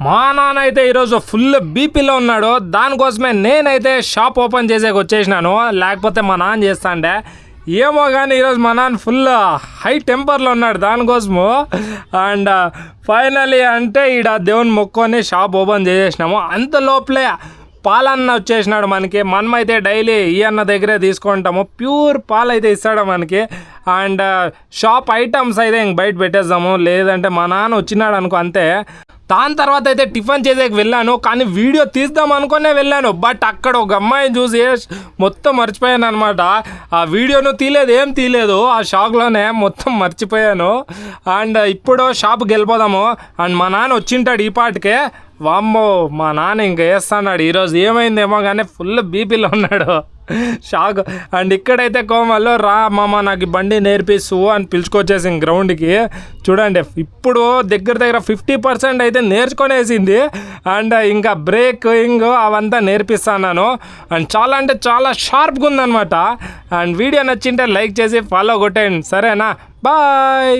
మా నాన్న అయితే ఈరోజు ఫుల్ బీపీలో ఉన్నాడు. దానికోసమే నేనైతే షాప్ ఓపెన్ చేసేకి వచ్చేసినాను, లేకపోతే మా నాన్న చేస్తాండే. ఏమో కానీ ఈరోజు మా నాన్న ఫుల్ హై టెంపర్లో ఉన్నాడు దానికోసము. అండ్ ఫైనలీ అంటే ఈడ దేవుని మొక్కుని షాప్ ఓపెన్ చేసేసినాము. అంత లోపలే పాలన్న వచ్చేసినాడు మనకి. మనమైతే డైలీ ఈ అన్న దగ్గరే తీసుకుంటాము, ప్యూర్ పాలు అయితే ఇస్తాడు మనకి. అండ్ షాప్ ఐటమ్స్ అయితే ఇంక బయట పెట్టేద్దాము, లేదంటే మా నాన్న వచ్చినాడు అనుకో అంతే. దాని తర్వాత అయితే టిఫిన్ చేసేకి వెళ్ళాను, కానీ వీడియో తీద్దాం అనుకునే వెళ్ళాను. బట్ అక్కడ ఒక అమ్మాయిని చూసి మొత్తం మర్చిపోయాను అనమాట. ఆ వీడియోను ఏం తీయలేదు, ఆ షాక్లోనే మొత్తం మర్చిపోయాను. అండ్ ఇప్పుడు షాప్కి వెళ్ళిపోదాము. అండ్ మా నాన్న వచ్చింటాడు ఈ పాటికే. వామ్మో, మా నాన్న ఇంకా వేస్తున్నాడు ఈరోజు. ఏమైందేమో కానీ ఫుల్ బీపీలో ఉన్నాడు, షాక్. అండ్ ఇక్కడైతే కోమల్లో రా మామ నాకు బండి నేర్పిస్తూ అని పిలుచుకొచ్చేసి గ్రౌండ్కి. చూడండి ఇప్పుడు దగ్గర 50% అయితే నేర్చుకొనేసింది. అండ్ ఇంకా బ్రేకింగ్ అవంతా నేర్పిస్తున్నాను. అండ్ చాలా అంటే చాలా షార్ప్గా ఉందన్నమాట. అండ్ వీడియో నచ్చింటే లైక్ చేసి ఫాలో కొట్టేయండి, సరేనా? బాయ్.